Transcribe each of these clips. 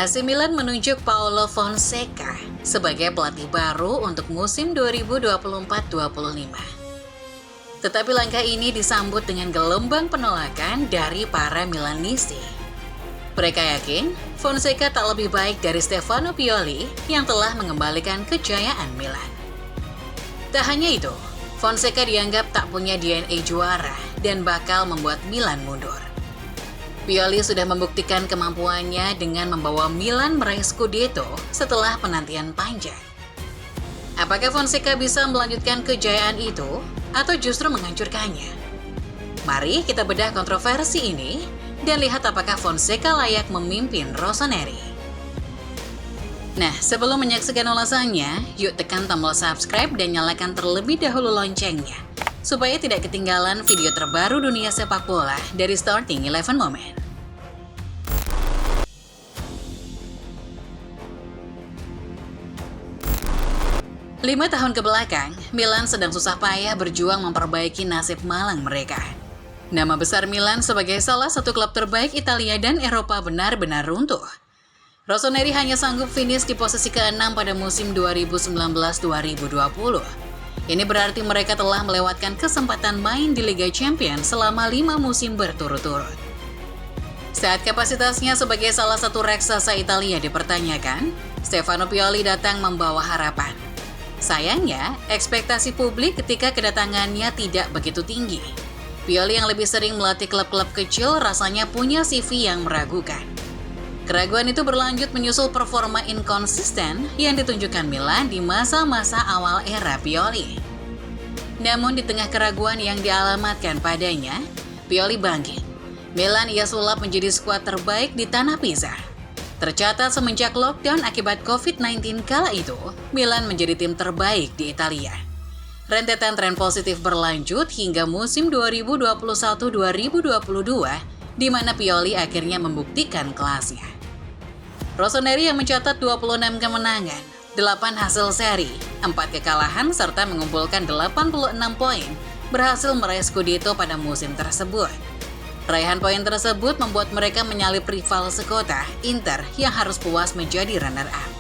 AC Milan menunjuk Paulo Fonseca sebagai pelatih baru untuk musim 2024-25. Tetapi langkah ini disambut dengan gelombang penolakan dari para Milanisti. Mereka yakin Fonseca tak lebih baik dari Stefano Pioli yang telah mengembalikan kejayaan Milan. Tak hanya itu, Fonseca dianggap tak punya DNA juara dan bakal membuat Milan mundur. Pioli sudah membuktikan kemampuannya dengan membawa Milan meraih Scudetto setelah penantian panjang. Apakah Fonseca bisa melanjutkan kejayaan itu atau justru menghancurkannya? Mari kita bedah kontroversi ini dan lihat apakah Fonseca layak memimpin Rossoneri. Nah, sebelum menyaksikan ulasannya, yuk tekan tombol subscribe dan nyalakan terlebih dahulu loncengnya, supaya tidak ketinggalan video terbaru dunia sepak bola dari Starting 11 Moment. Lima tahun kebelakang, Milan sedang susah payah berjuang memperbaiki nasib malang mereka. Nama besar Milan sebagai salah satu klub terbaik Italia dan Eropa benar-benar runtuh. Rossoneri hanya sanggup finish di posisi ke-6 pada musim 2019-2020. Ini berarti mereka telah melewatkan kesempatan main di Liga Champions selama 5 musim berturut-turut. Saat kapasitasnya sebagai salah satu raksasa Italia dipertanyakan, Stefano Pioli datang membawa harapan. Sayangnya, ekspektasi publik ketika kedatangannya tidak begitu tinggi. Pioli yang lebih sering melatih klub-klub kecil rasanya punya CV yang meragukan. Keraguan itu berlanjut menyusul performa inkonsisten yang ditunjukkan Milan di masa-masa awal era Pioli. Namun di tengah keraguan yang dialamatkan padanya, Pioli bangkit. Milan ia sulap menjadi skuad terbaik di tanah Pisa. Tercatat semenjak lockdown akibat COVID-19 kala itu, Milan menjadi tim terbaik di Italia. Rentetan tren positif berlanjut hingga musim 2021-2022, di mana Pioli akhirnya membuktikan kelasnya. Rossoneri yang mencatat 26 kemenangan, 8 hasil seri, 4 kekalahan, serta mengumpulkan 86 poin, berhasil meraih Scudetto pada musim tersebut. Raihan poin tersebut membuat mereka menyalip rival sekota, Inter, yang harus puas menjadi runner-up.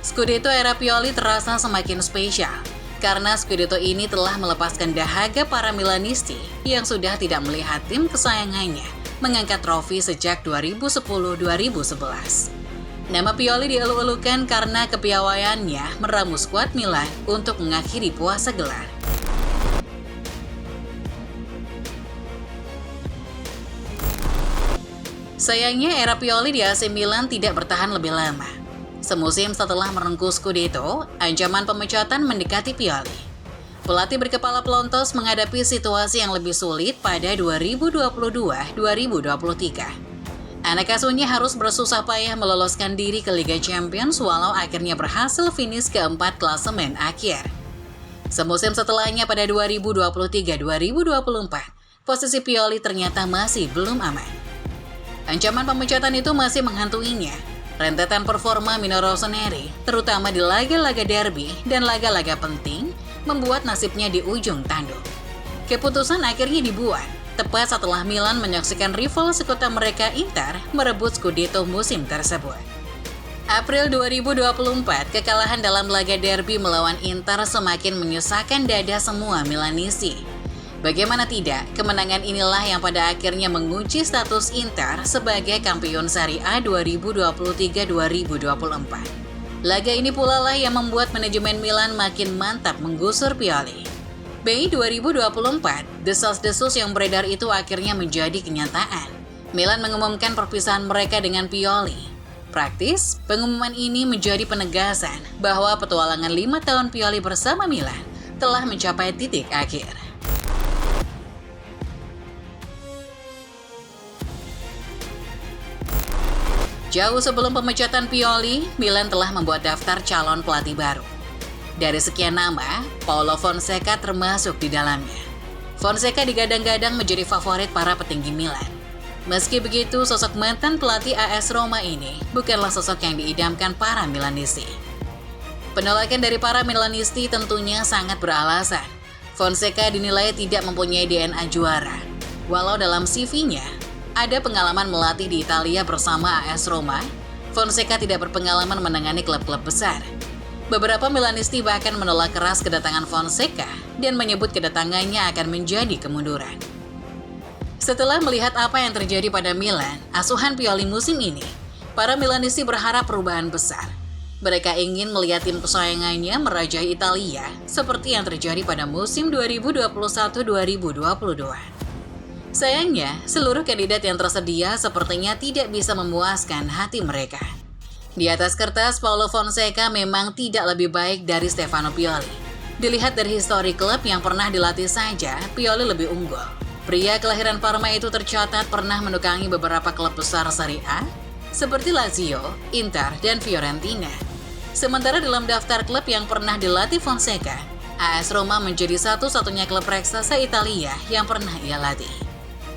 Scudetto era Pioli terasa semakin spesial, karena Scudetto ini telah melepaskan dahaga para Milanisti yang sudah tidak melihat tim kesayangannya mengangkat trofi sejak 2010-2011. Nama Pioli dielu-elukan karena kepiawaiannya meramu skuad Milan untuk mengakhiri puasa gelar. Sayangnya era Pioli di AC Milan tidak bertahan lebih lama. Semusim setelah merengkuh Scudetto, ancaman pemecatan mendekati Pioli. Pelatih berkepala pelontos menghadapi situasi yang lebih sulit pada 2022-2023. Anak asuhnya harus bersusah payah meloloskan diri ke Liga Champions walau akhirnya berhasil finish keempat klasemen akhir. Semusim setelahnya pada 2023-2024, posisi Pioli ternyata masih belum aman. Ancaman pemecatan itu masih menghantuinya. Rentetan performa Mino Rossoneri, terutama di laga-laga derby dan laga-laga penting, membuat nasibnya di ujung tanduk. Keputusan akhirnya dibuat, tepat setelah Milan menyaksikan rival sekota mereka Inter merebut Scudetto musim tersebut. April 2024, kekalahan dalam laga derby melawan Inter semakin menyusahkan dada semua Milanisti. Bagaimana tidak, kemenangan inilah yang pada akhirnya mengunci status Inter sebagai kampion Serie A 2023-2024. Laga ini pula lah yang membuat manajemen Milan makin mantap menggusur Pioli. Mei 2024, desas-desus yang beredar itu akhirnya menjadi kenyataan. Milan mengumumkan perpisahan mereka dengan Pioli. Praktis, pengumuman ini menjadi penegasan bahwa petualangan 5 tahun Pioli bersama Milan telah mencapai titik akhir. Jauh sebelum pemecatan Pioli, Milan telah membuat daftar calon pelatih baru. Dari sekian nama, Paulo Fonseca termasuk di dalamnya. Fonseca digadang-gadang menjadi favorit para petinggi Milan. Meski begitu, sosok mantan pelatih AS Roma ini bukanlah sosok yang diidamkan para Milanisti. Penolakan dari para Milanisti tentunya sangat beralasan. Fonseca dinilai tidak mempunyai DNA juara. Walau dalam CV-nya ada pengalaman melatih di Italia bersama AS Roma, Fonseca tidak berpengalaman menangani klub-klub besar. Beberapa Milanisti bahkan menolak keras kedatangan Fonseca dan menyebut kedatangannya akan menjadi kemunduran. Setelah melihat apa yang terjadi pada Milan, asuhan Pioli musim ini, para Milanisti berharap perubahan besar. Mereka ingin melihat tim kesayangannya merajai Italia seperti yang terjadi pada musim 2021-2022. Sayangnya, seluruh kandidat yang tersedia sepertinya tidak bisa memuaskan hati mereka. Di atas kertas, Paulo Fonseca memang tidak lebih baik dari Stefano Pioli. Dilihat dari histori klub yang pernah dilatih saja, Pioli lebih unggul. Pria kelahiran Parma itu tercatat pernah menukangi beberapa klub besar Serie A, seperti Lazio, Inter, dan Fiorentina. Sementara dalam daftar klub yang pernah dilatih Fonseca, AS Roma menjadi satu-satunya klub raksasa Italia yang pernah ia latih.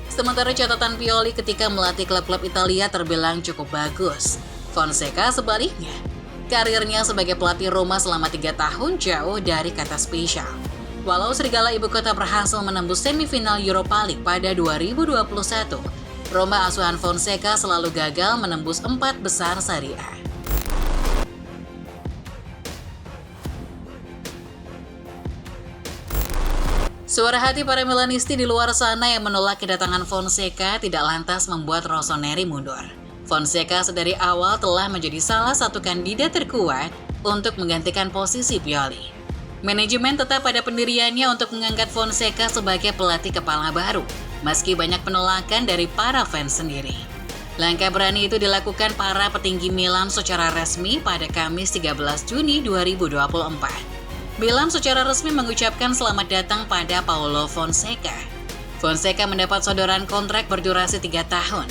Sementara catatan Pioli ketika melatih klub-klub Italia terbilang cukup bagus. Fonseca sebaliknya, karirnya sebagai pelatih Roma selama 3 tahun jauh dari kata spesial. Walau Serigala Ibu Kota berhasil menembus semifinal Europa League pada 2021, Roma asuhan Fonseca selalu gagal menembus 4 besar Serie A. Suara hati para Milanisti di luar sana yang menolak kedatangan Fonseca tidak lantas membuat Rossoneri mundur. Fonseca sedari awal telah menjadi salah satu kandidat terkuat untuk menggantikan posisi Pioli. Manajemen tetap pada pendiriannya untuk mengangkat Fonseca sebagai pelatih kepala baru, meski banyak penolakan dari para fans sendiri. Langkah berani itu dilakukan para petinggi Milan secara resmi pada Kamis 13 Juni 2024. Milan secara resmi mengucapkan selamat datang pada Paulo Fonseca. Fonseca mendapat sodoran kontrak berdurasi 3 tahun.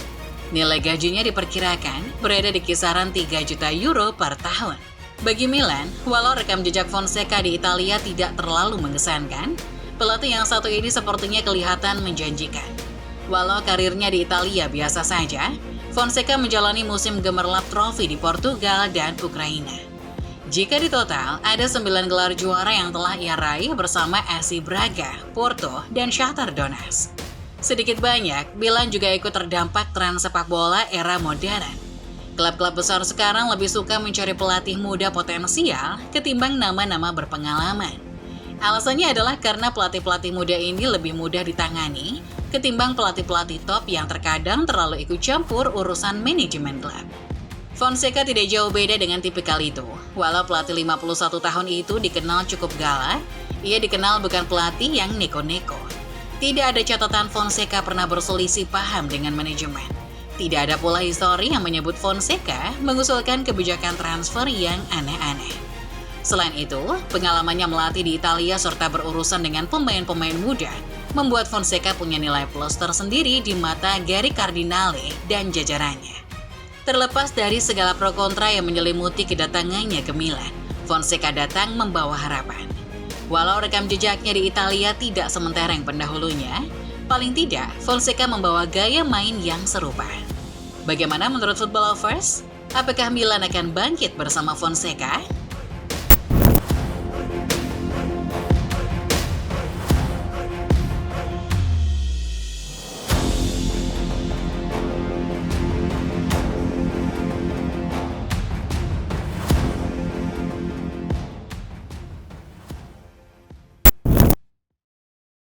Nilai gajinya diperkirakan berada di kisaran 3 juta euro per tahun. Bagi Milan, walau rekam jejak Fonseca di Italia tidak terlalu mengesankan, pelatih yang satu ini sepertinya kelihatan menjanjikan. Walau karirnya di Italia biasa saja, Fonseca menjalani musim gemerlap trofi di Portugal dan Ukraina. Jika ditotal, ada 9 gelar juara yang telah ia raih bersama SC Braga, Porto, dan Shakhtar Donetsk. Sedikit banyak, Milan juga ikut terdampak tren sepak bola era modern. Klub-klub besar sekarang lebih suka mencari pelatih muda potensial ketimbang nama-nama berpengalaman. Alasannya adalah karena pelatih-pelatih muda ini lebih mudah ditangani ketimbang pelatih-pelatih top yang terkadang terlalu ikut campur urusan manajemen klub. Fonseca tidak jauh beda dengan tipikal itu. Walau pelatih 51 tahun itu dikenal cukup galak, ia dikenal bukan pelatih yang neko-neko. Tidak ada catatan Fonseca pernah berselisih paham dengan manajemen. Tidak ada pula histori yang menyebut Fonseca mengusulkan kebijakan transfer yang aneh-aneh. Selain itu, pengalamannya melatih di Italia serta berurusan dengan pemain-pemain muda membuat Fonseca punya nilai plus tersendiri di mata Gary Cardinale dan jajarannya. Terlepas dari segala pro kontra yang menyelimuti kedatangannya ke Milan, Fonseca datang membawa harapan. Walau rekam jejaknya di Italia tidak sementereng pendahulunya, paling tidak Fonseca membawa gaya main yang serupa. Bagaimana menurut Football Lovers? Apakah Milan akan bangkit bersama Fonseca?